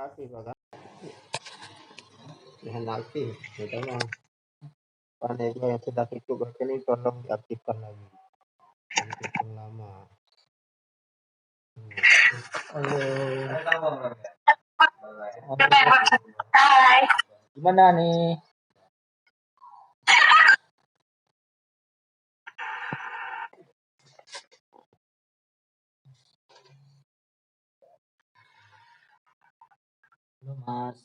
aktif baka aktif kita mah panitia yang sudah ikut ini tolong diaktifkan lagi untuk yang lama. Halo. Hai. Gimana nih? Halo Mas.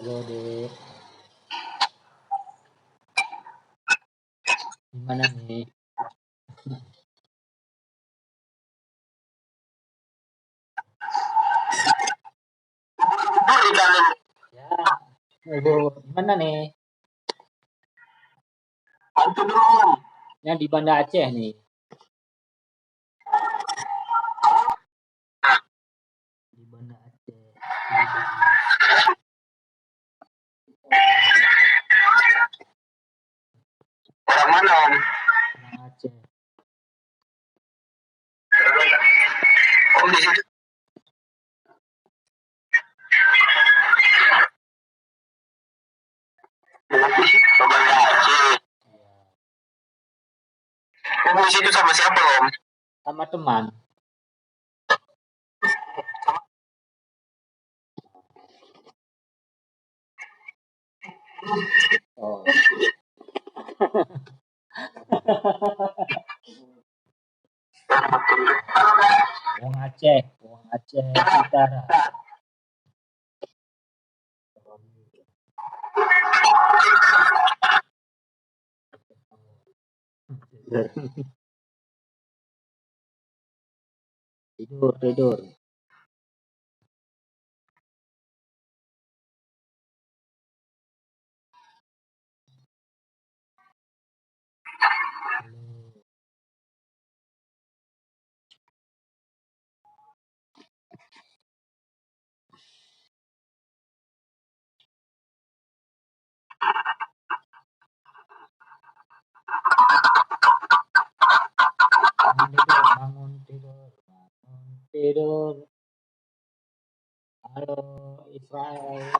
Halo Dek. Gimana nih? Ya. Aduh, gimana nih? Yang di Banda Aceh nih. Di Banda Aceh. Orang mana Om? Orang Aceh. Om di situ. Banda Aceh. Om di situ sama siapa Om? Sama teman. Oh. Wong Aceh Utara. Tidur. Bangun tidur. Halo Israel.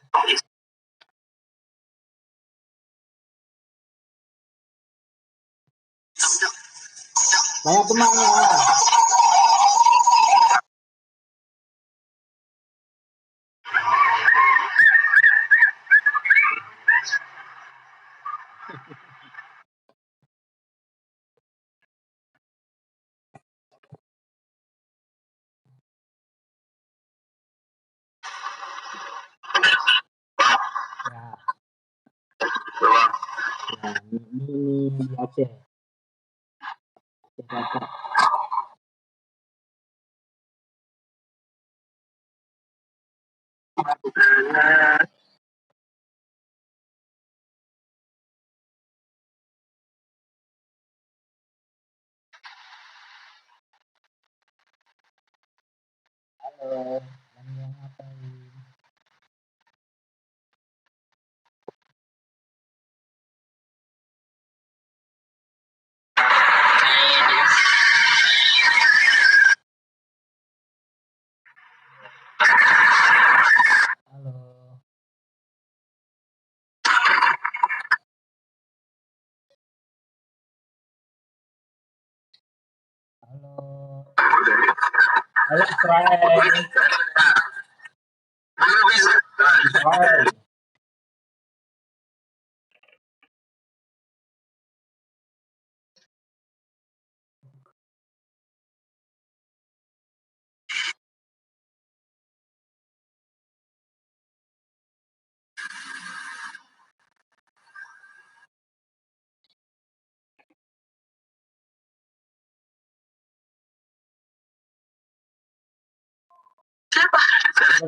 Banyak temannya. Ya, ini di Aceh. Halo, yang ngapain? Halo. Halo Israel.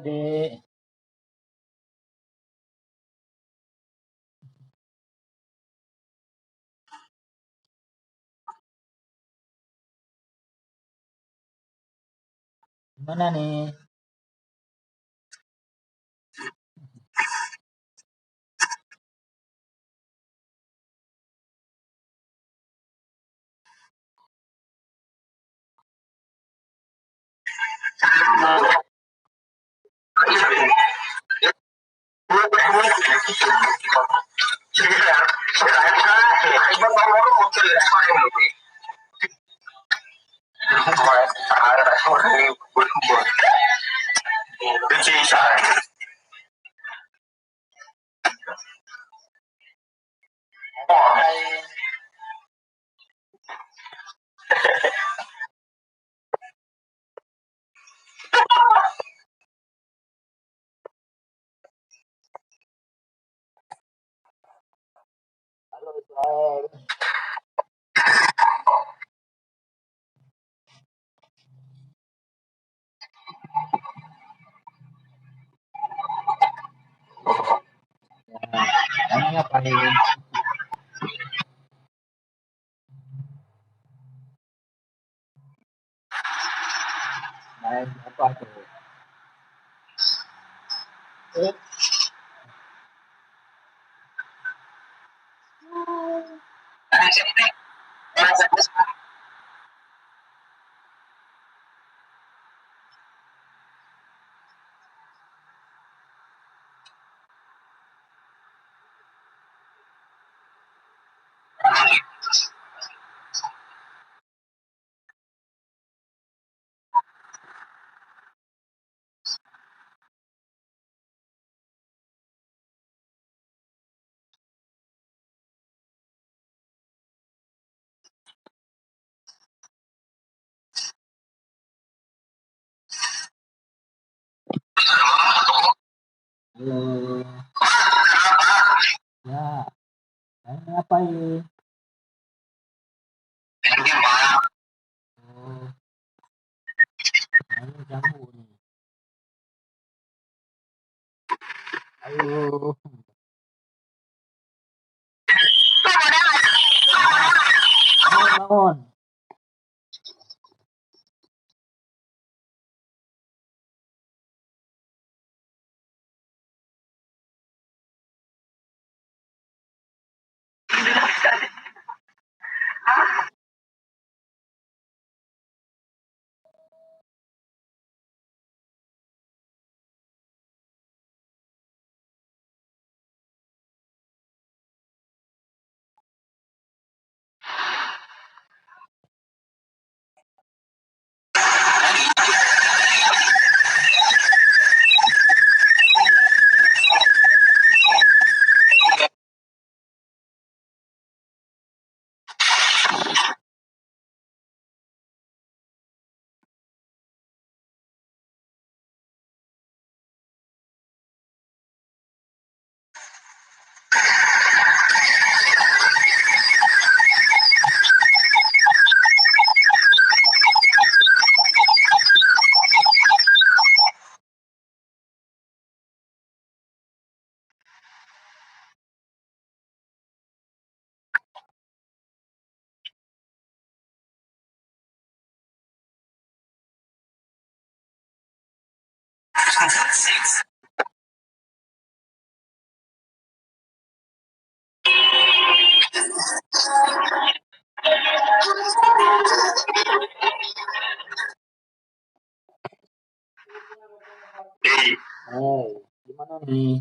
Dek. Gimana nih? Halo Israel. Ya, kamu ngapain? Main apa tuh? Eh, halo. Ya, main ngapain? Oh, main jamu nih. Halo. Bangun, bangun. Hey, gimana nih?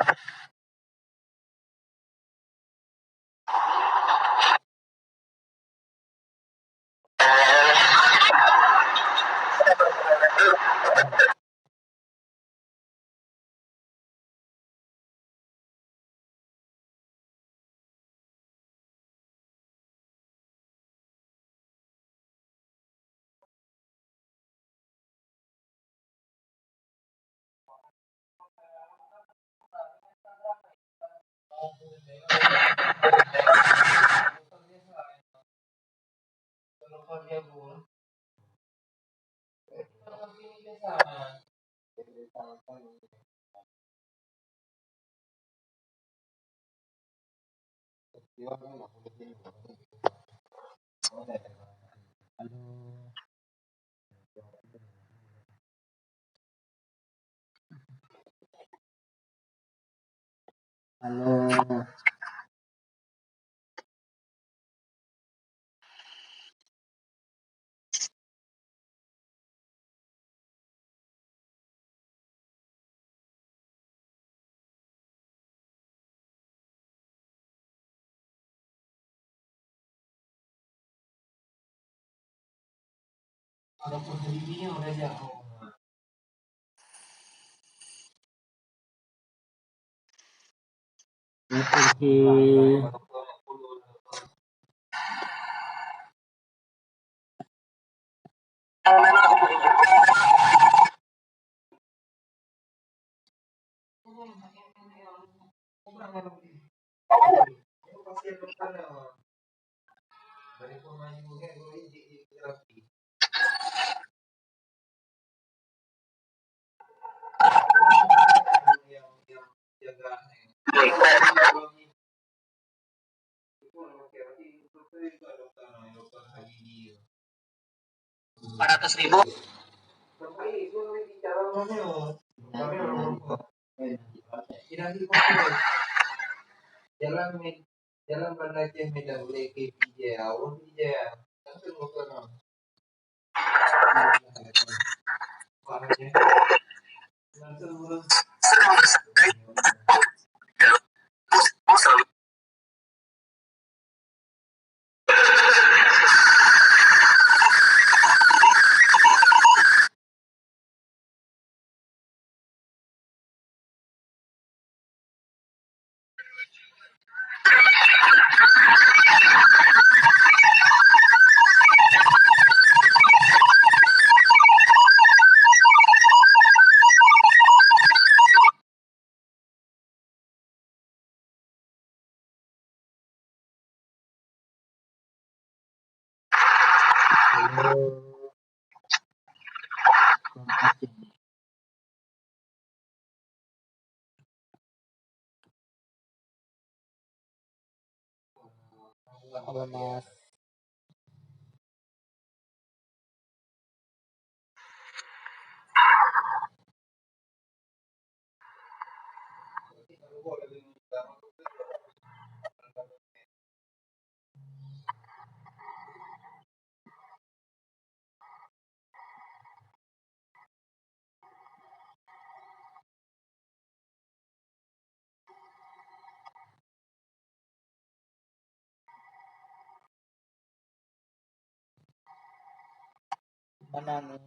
Halo. Kalau posisinya udah jauh. Rp400.000. Jalan Banda Aceh Medan Leke Pijaya Awon Pijaya langsung ke Halo Mas. Mana nih?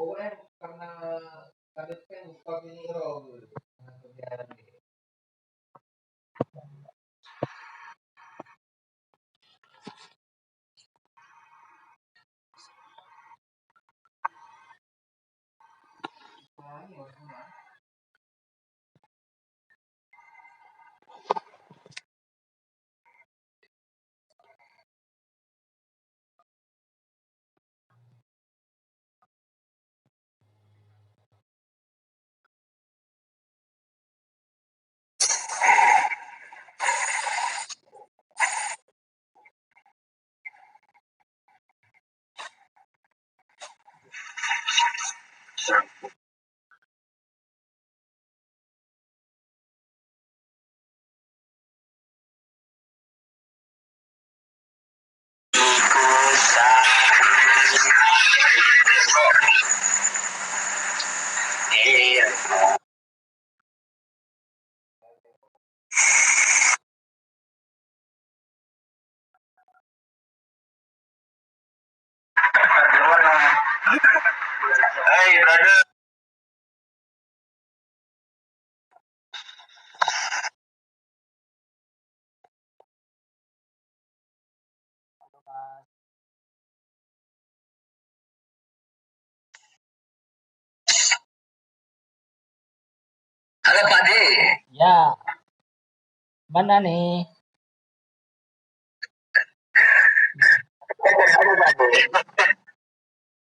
Oh, karena tadi kan stop ini roll. Iya. Hey, brother. Halo Pak De. Ya, mana nih?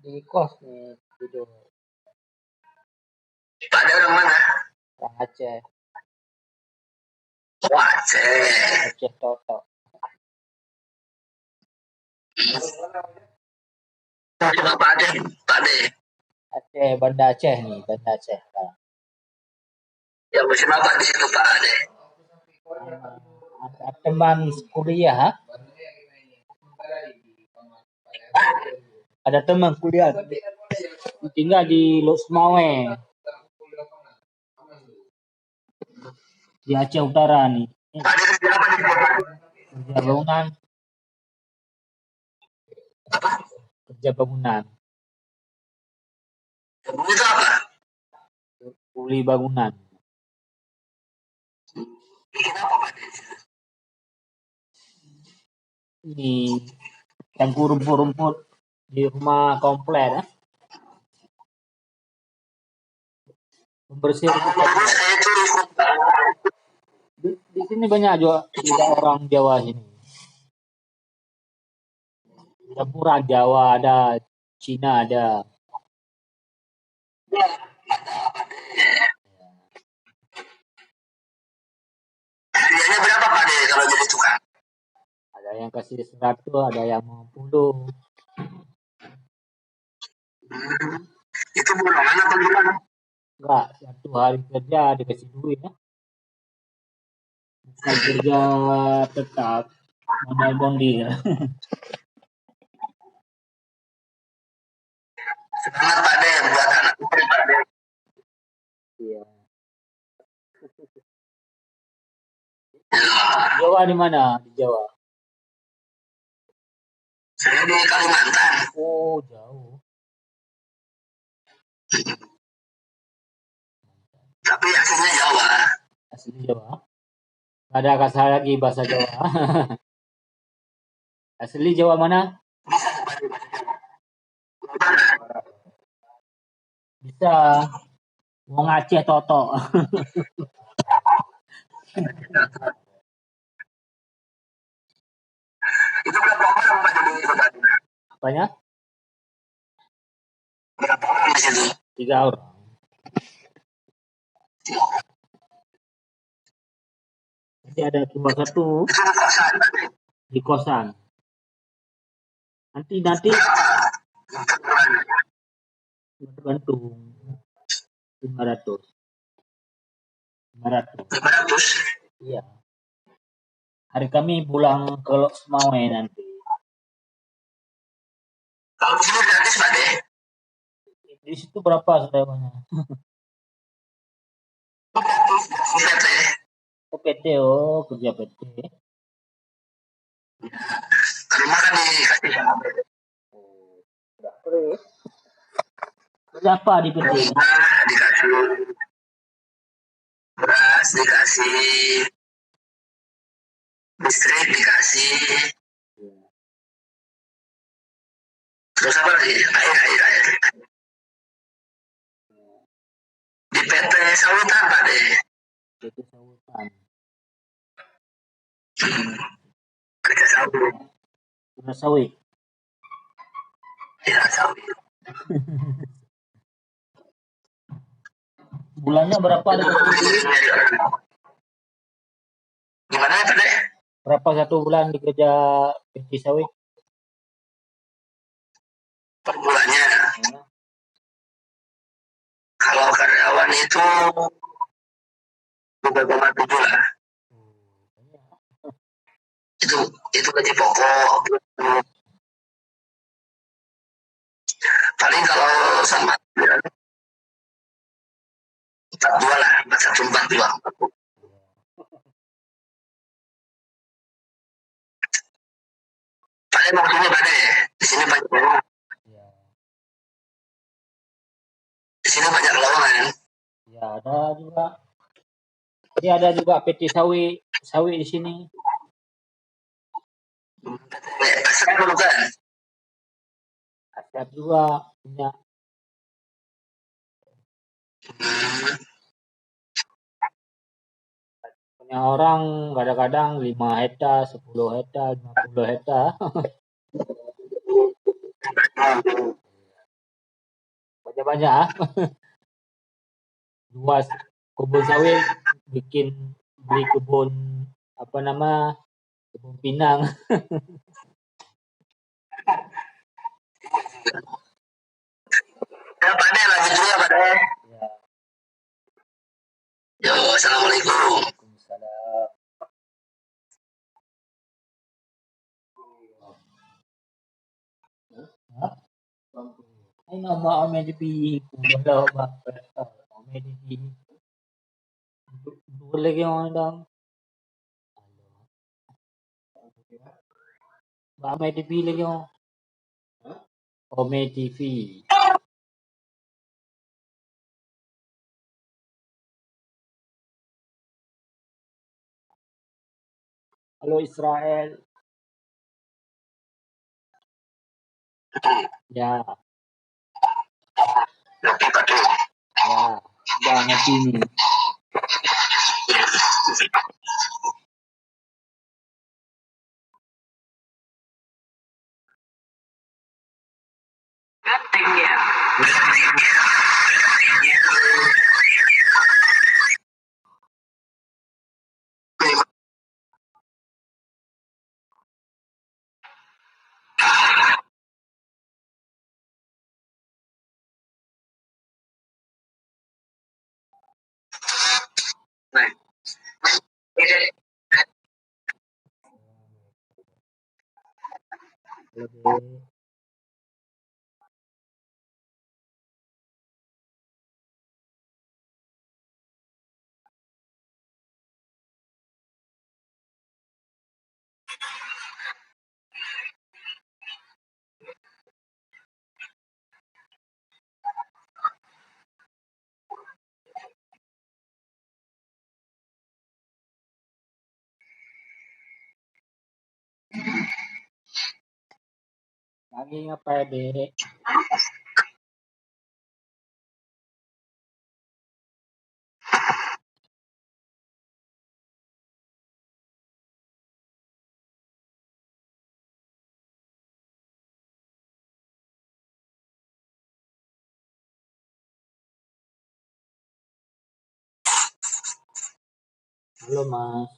Di kos nih, tidur. Pak De orang mana? Orang Aceh, Wah, Aceh. Aceh Toto. Coba Pak De, Pak De. Aceh, Banda Aceh nih, Banda Aceh. Nah, Ya musim apa di situ Pak De? ada teman kuliah, ha? Ada teman kuliah tinggal di Lok Sumawe, di Aceh Utara nih. Pak De kerja apa di kota? Kerja bangunan, Apa? kerja bangunan, Itu apa? kuli bangunan. Bikin apa Pak De? Ini campur rumput-rumput di rumah komplek, ha? Membersih rumput komplek. Saya itu Di sini banyak juga orang Jawa sini. Campuran Jawa ada, Cina ada. harganya berapa Pak De kalau jadi tukang? Ada yang kasih 100, ada yang 50. Itu bolongan atau gimana? Enggak, 1 hari kerja dikasih duit ya. Bukan kerja tetap, modal bondi ya. Semangat Pak De buat anak istri Pak De. Iya. Ya, Jawa di mana? Di Jawa. saya di Kalimantan. Oh, jauh. Tapi aslinya Jawa. Asli Jawa. Nggak ada kata lagi bahasa Jawa. Asli Jawa mana? Bisa Pak De bahasa Jawa. Bisa. Wong Aceh Toto. Itu berapa orang Pak jadi itu Pak De? Apanya? Berapa orang di situ? 3 orang. Nanti ada cuma 1 Itu di kosan Pak De. di kosan. Nanti Untuk bulan tergantung 500. 500. 500. Iya. Hari kami pulang ke Lok Sumawe nanti. Kalau di sini gratis Pak De. Di situ berapa saudaranya? Gratis. PT. Oh, PT, oh kerja PT. Kalau makan dikasih sama PT. Terus? Kerja apa di PT? Rumah dikasih. Beras dikasih. Listrik dikasih. Terus apa lagi? Air. Di PT Sawitan Pak De. PT Sawitan. Kerja sawit. Kerja sawit. Ya sawit. Bulannya berapa dikasih duit? Gimana ya Pak De? Berapa 1 bulan dikerja PT sawit? Per bulannya. Ya. Kalau karyawan itu 2,7 lah. Itu gaji pokok. Paling kalau sama nanti bang. Padahal maksudnya badai. Di sini banyak lowongan. Ya, Di sini banyak lowongan. ya ada juga. Ini ada juga PT sawi di sini. Asap bukan? Asap juga punya. Punya orang kadang-kadang 5 hektar, 10 hektar, 50 hektar. Banyak-banyak ah. Luas kebun sawit beli kebun apa nama kebun pinang. Ya Pak De, lanjut dulu ya Pak De. Ya, Yo, assalamualaikum. Waalaikumsalam. Ay nama ome di pi kumbala ba ome di pi dua lagi orang dang ba ome di pi lagi orang ome TV. Halo Israel. Ya, Oke Pak De. ya, udah ngerti nih. Penting ya. Baik. Lebih lagi apa dek? Belum mas.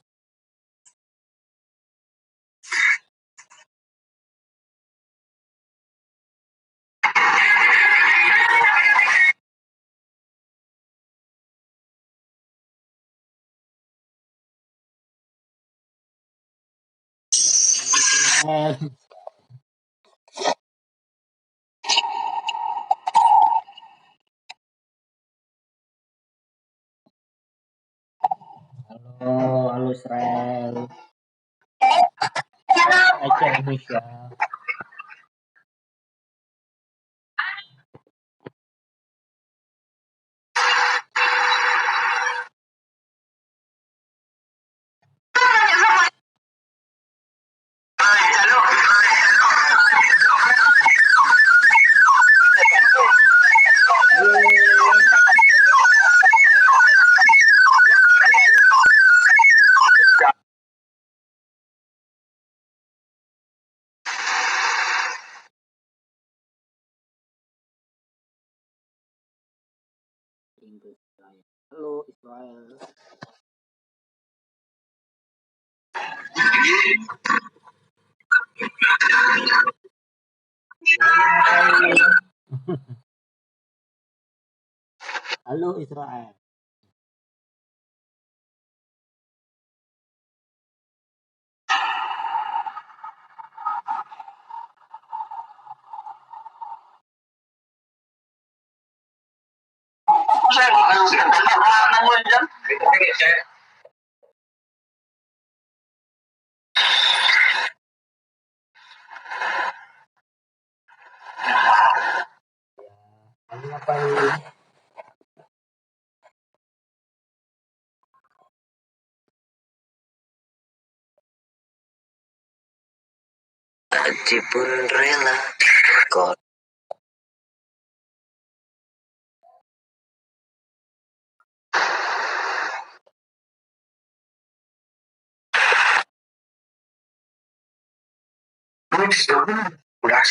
Halo Israel. Aceh Indonesia. Halo Israel. Halo Israel. saya namun jam. Lagi ngapain? Aji pun rela kok. Udah.